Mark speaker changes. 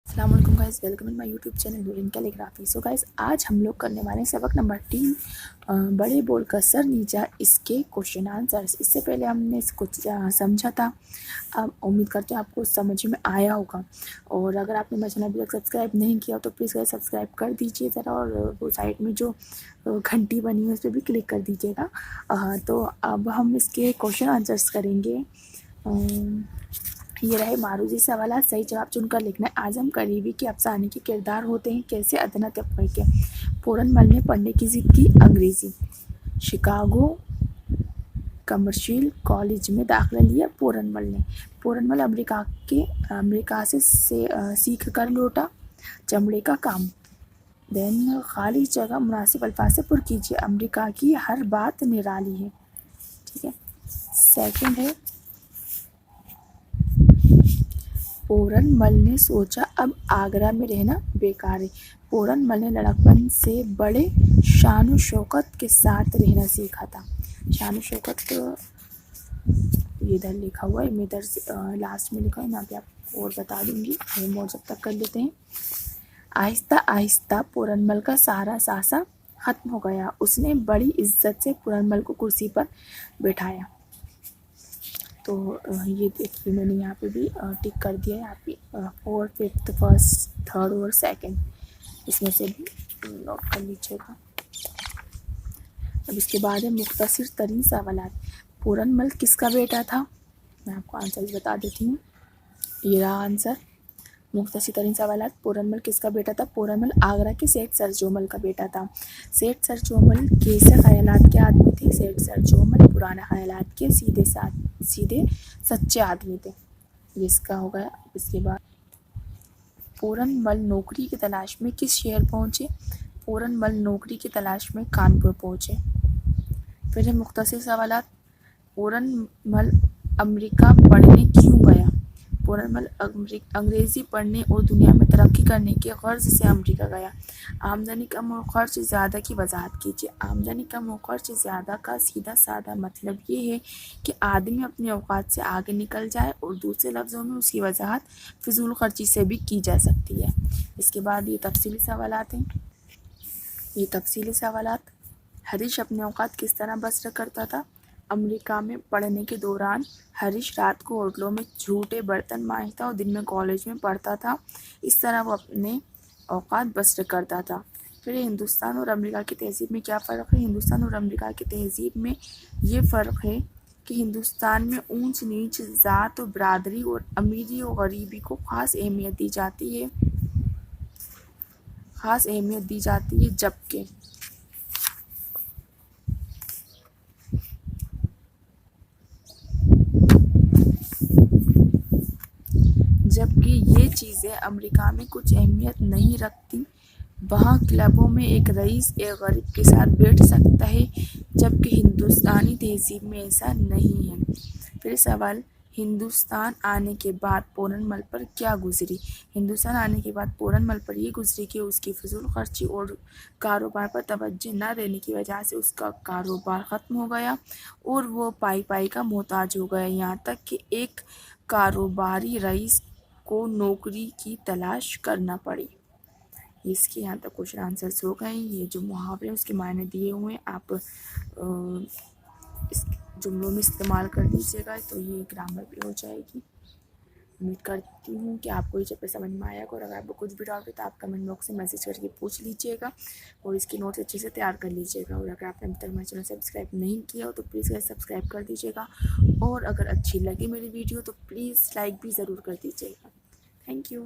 Speaker 1: अस्सलाम वालेकुम guys, welcome in my YouTube channel Noorin calligraphy. So guys, आज हम लोग करने वाले हैं सबक नंबर 3, बड़े बोल का सर नीचा इसके क्वेश्चन आंसर्स। इससे पहले हमने कुछ समझा था। अब उम्मीद करते हैं आपको समझ में आया होगा। और अगर आपने मेरा चैनल अभी तक सब्सक्राइब नहीं किया तो प्लीज़ गाइस सब्सक्राइब कर दीजिए ज़रा, और वो साइड में जो घंटी बनी है उस पर भी क्लिक कर दीजिएगा। तो अब हम इसके क्वेश्चन आंसर्स करेंगे। ये रहे मारूजी सवाल, सही जवाब चुनकर लिखना है। आजम करीबी के अफसाने के किरदार होते हैं कैसे? अदना तबके के। पूरन मल ने पढ़ने की ज़िद की अंग्रेज़ी। शिकागो कमर्शियल कॉलेज में दाखिला लिया पूरन मल ने। पूरन मल अमेरिका से सीख कर लौटा चमड़े का काम। देन खाली जगह मुनासिब अल्फाज से पुर कीजिए। अमेरिका की हर बात निराली है। ठीक है। सेकंड है, पूरन मल ने सोचा अब आगरा में रहना बेकार है। पूरन मल ने लड़कपन से बड़े शान शौकत के साथ रहना सीखा था। शान शौकत ये इधर लिखा हुआ है, मैं इधर लास्ट में लिखा है, यहाँ पे आपको और बता दूंगी। हम और जब तक कर लेते हैं। आहिस्ता आहिस्ता पूरन मल का सारा सासा ख़त्म हो गया। उसने बड़ी इज्जत से पूरन मल को कुर्सी पर बैठाया। तो ये देखिए, मैंने यहाँ पे भी टिक कर दिया है। यहाँ पे 4th, 5th, 1st, 3rd और 2nd इसमें से भी नोट कर लीजिएगा। अब इसके बाद है मुख्तसर तरीन सवालात। पूरन मल किसका बेटा था? मैं आपको आंसर बता देती हूँ। ये रहा आंसर। मुख्तसर तरीन सवालात, पूरन मल किसका बेटा था? पूरन मल आगरा के सेठ सरजोमल का बेटा था। सेठ सरजोमल कैसे ख्यालात के आदमी थे? सेठ सरजोमल पुराने ख्यालात के सीधे सच्चे आदमी थे। ये इसका हो गया। इसके बाद पूरन मल नौकरी की तलाश में किस शहर पहुँचे? पूरन मल नौकरी की तलाश में कानपुर पहुँचे। फिर है मुख्तसर सवालात। पूरन मल अमेरिका पढ़ने क्यों गया? पूरन मल अंग्रेज़ी पढ़ने और दुनिया में तरक्की करने के गर्ज से अमेरिका गया। आमदनी कम और खर्च ज़्यादा की वजाहत कीजिए। आमदनी कम और खर्च ज़्यादा का सीधा साधा मतलब ये है कि आदमी अपने औकात से आगे निकल जाए, और दूसरे लफ्ज़ों में उसकी वजाहत फिजूल खर्ची से भी की जा सकती है। इसके बाद ये तफसीली सवालात हैं। ये तफसीली सवालात। हरीश अपने औकात किस तरह बसर करता था? अमेरिका में पढ़ने के दौरान हरीश रात को होटलों में झूठे बर्तन मांजता और दिन में कॉलेज में पढ़ता था। इस तरह वो अपने औकात बसर करता था। फिर हिंदुस्तान और अमेरिका की तहज़ीब में क्या फ़र्क है? हिंदुस्तान और अमेरिका की तहज़ीब में ये फ़र्क है कि हिंदुस्तान में ऊंच नीच, ज़ात और बरादरी और अमीरी और गरीबी को ख़ास अहमियत दी जाती है, जबकि ये चीज़ें अमेरिका में कुछ अहमियत नहीं रखती। वहाँ क्लबों में एक रईस एक गरीब के साथ बैठ सकता है, जबकि हिंदुस्तानी तहज़ीब में ऐसा नहीं है। फिर सवाल, हिंदुस्तान आने के बाद पूरन मल पर क्या गुजरी? हिंदुस्तान आने के बाद पूरन मल पर ये गुजरी कि उसकी फजूल खर्ची और कारोबार पर तवज्जो न देने की वजह से उसका कारोबार ख़त्म हो गया और वो पाई पाई का मोहताज हो गया। यहाँ तक कि एक कारोबारी रईस को नौकरी की तलाश करना पड़ी। इसके यहाँ तक क्वेश्चन आंसर्स हो गए। ये जो मुहावरे उसके मायने दिए हुए हैं, आप इस जुमलों में इस्तेमाल कर लीजिएगा, तो ये ग्रामर भी हो जाएगी। उम्मीद करती हूँ कि आपको ये चैप्टर समझ में आएगा, और अगर आपको कुछ भी डाउट है तो आप कमेंट बॉक्स में मैसेज करके पूछ लीजिएगा, और इसकी नोट्स अच्छे से तैयार कर लीजिएगा। और अगर आपने अभी तक मेरे चैनल सब्सक्राइब नहीं किया हो तो प्लीज़ सब्सक्राइब कर दीजिएगा, और अगर अच्छी लगी मेरी वीडियो तो प्लीज़ लाइक भी ज़रूर कर दीजिएगा। Thank you.